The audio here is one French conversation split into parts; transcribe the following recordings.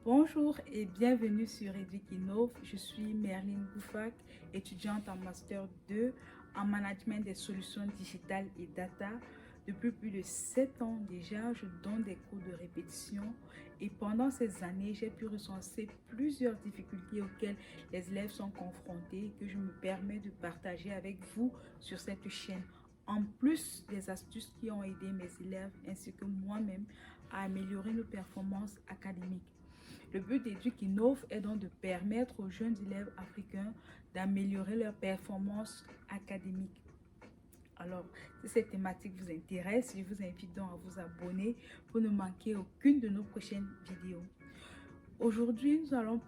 Bonjour et bienvenue sur Educ Je suis Merline Boufac, étudiante en Master 2 en Management des solutions digitales et data. Depuis plus de 7 ans déjà, je donne des cours de répétition et pendant ces années, j'ai pu recenser plusieurs difficultés auxquelles les élèves sont confrontés que je me permets de partager avec vous sur cette chaîne. En plus des astuces qui ont aidé mes élèves ainsi que moi-même à améliorer nos performances académiques. Le but d'Educ Innove est donc de permettre aux jeunes élèves africains d'améliorer leurs performances académiques. Alors, si cette thématique vous intéresse, je vous invite donc à vous abonner pour ne manquer aucune de nos prochaines vidéos. Aujourd'hui, nous allons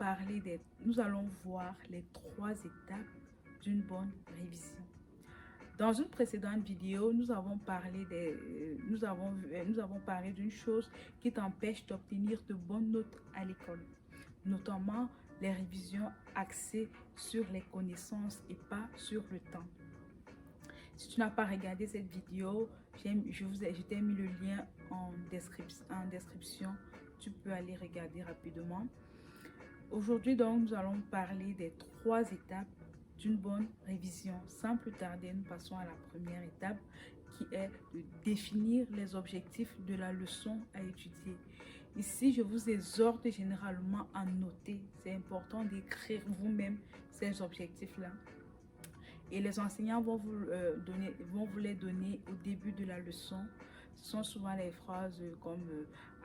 voir les 3 étapes d'une bonne révision. Dans une précédente vidéo, nous avons parlé d'une chose qui t'empêche d'obtenir de bonnes notes à l'école, notamment les révisions axées sur les connaissances et pas sur le temps. Si tu n'as pas regardé cette vidéo, je t'ai mis le lien en description. Tu peux aller regarder rapidement. Aujourd'hui, donc, nous allons parler des 3 étapes d'une bonne révision. Sans plus tarder, nous passons à la première étape qui est de définir les objectifs de la leçon à étudier. Ici, je vous exhorte généralement à noter. C'est important d'écrire vous-même ces objectifs-là. Et les enseignants vont vous les donner au début de la leçon. Ce sont souvent les phrases comme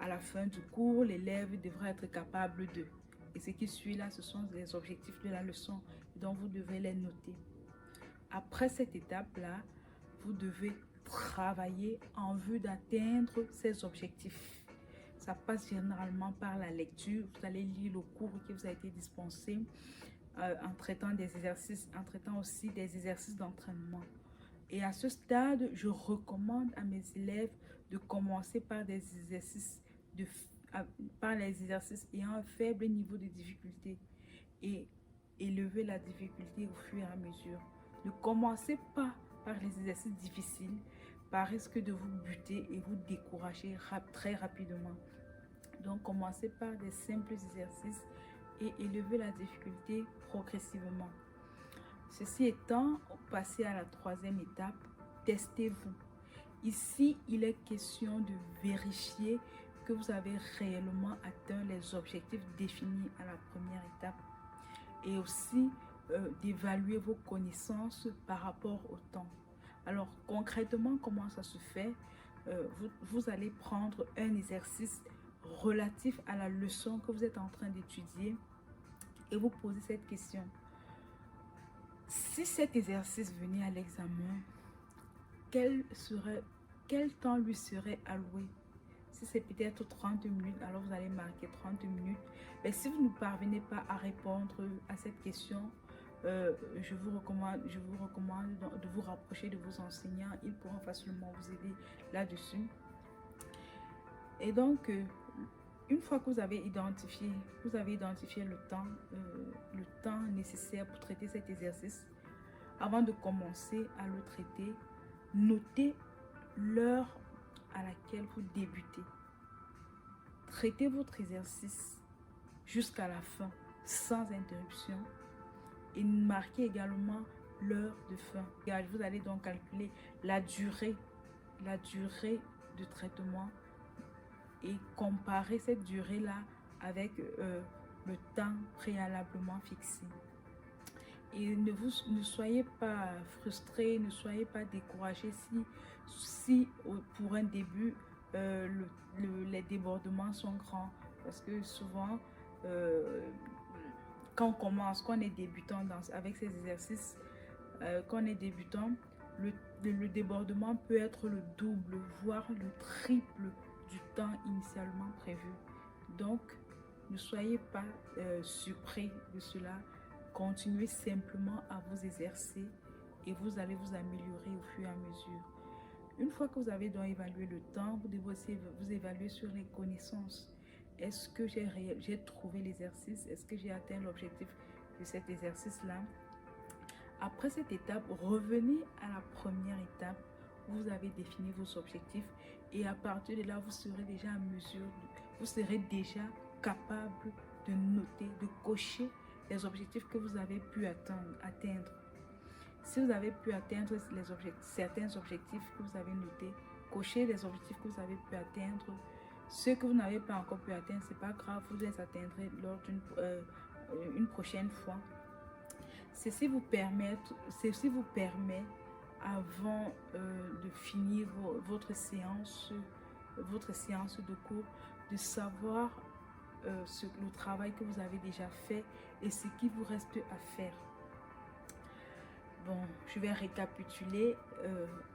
à la fin du cours, l'élève devra être capable de. Et ce qui suit là, ce sont les objectifs de la leçon. Donc, vous devez les noter. Après cette étape-là, vous devez travailler en vue d'atteindre ces objectifs. Ça passe généralement par la lecture. Vous allez lire le cours qui vous a été dispensé en traitant aussi des exercices d'entraînement. Et à ce stade, je recommande à mes élèves de commencer par les exercices ayant un faible niveau de difficulté et élever la difficulté au fur et à mesure. Ne commencez pas par les exercices difficiles par risque de vous buter et vous décourager très rapidement. Donc, commencez par des simples exercices et élevez la difficulté progressivement. Ceci étant, passez à la 3e étape, testez-vous. Ici, il est question de vérifier que vous avez réellement atteint les objectifs définis à la première étape et aussi d'évaluer vos connaissances par rapport au temps. Alors, concrètement, comment ça se fait? Vous allez prendre un exercice relatif à la leçon que vous êtes en train d'étudier et vous poser cette question. Si cet exercice venait à l'examen, quel temps lui serait alloué? Si c'est peut-être 30 minutes, alors vous allez marquer 30 minutes. Mais si vous ne parvenez pas à répondre à cette question, je vous recommande de vous rapprocher de vos enseignants. Ils pourront facilement vous aider là-dessus. Et donc, une fois que vous avez identifié le temps nécessaire pour traiter cet exercice, avant de commencer à le traiter, notez l'heure à laquelle vous débutez. Traitez votre exercice jusqu'à la fin, sans interruption. Et marquez également l'heure de fin. Vous allez donc calculer la durée de traitement et comparer cette durée-là avec le temps préalablement fixé. Et ne soyez pas frustrés, ne soyez pas découragés si pour un début, les débordements sont grands. Parce que souvent, quand on commence, quand on est débutant avec ces exercices, quand on est débutant, le débordement peut être le double, voire le triple du temps initialement prévu. Donc, ne soyez pas surpris de cela. Continuez simplement à vous exercer et vous allez vous améliorer au fur et à mesure. Une fois que vous avez donc évalué le temps, vous devez aussi vous évaluer sur les connaissances. Est-ce que j'ai trouvé l'exercice? Est-ce que j'ai atteint l'objectif de cet exercice-là? Après cette étape, revenez à la première étape où vous avez défini vos objectifs et à partir de là, vous serez déjà capable de noter, de cocher les objectifs que vous avez pu atteindre. Si vous avez pu atteindre certains objectifs que vous avez notés, cochez les objectifs que vous avez pu atteindre. Ceux que vous n'avez pas encore pu atteindre, c'est pas grave, vous les atteindrez lors d'une prochaine fois. Ceci vous permet, avant de finir votre séance de cours, de savoir le travail que vous avez déjà fait et ce qui vous reste à faire. Bon, je vais récapituler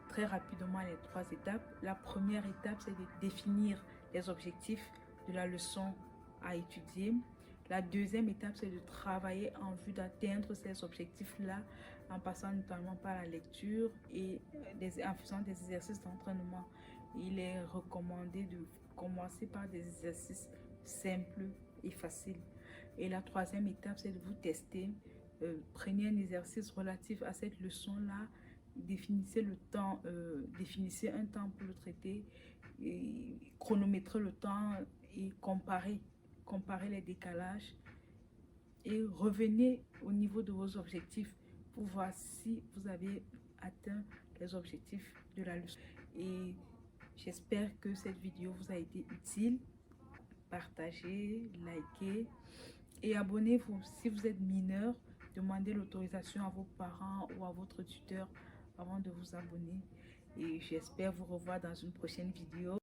très rapidement les 3 étapes. La première étape, c'est de définir les objectifs de la leçon à étudier. La deuxième étape, c'est de travailler en vue d'atteindre ces objectifs-là en passant notamment par la lecture et en faisant des exercices d'entraînement. Il est recommandé de commencer par des exercices simples et faciles. Et la troisième étape, c'est de vous tester. Prenez un exercice relatif à cette leçon-là, définissez définissez un temps pour le traiter, et chronométrez le temps et comparez les décalages et revenez au niveau de vos objectifs pour voir si vous avez atteint les objectifs de la leçon. Et j'espère que cette vidéo vous a été utile. Partagez, likez et abonnez-vous. Si vous êtes mineur, demandez l'autorisation à vos parents ou à votre tuteur avant de vous abonner. Et j'espère vous revoir dans une prochaine vidéo.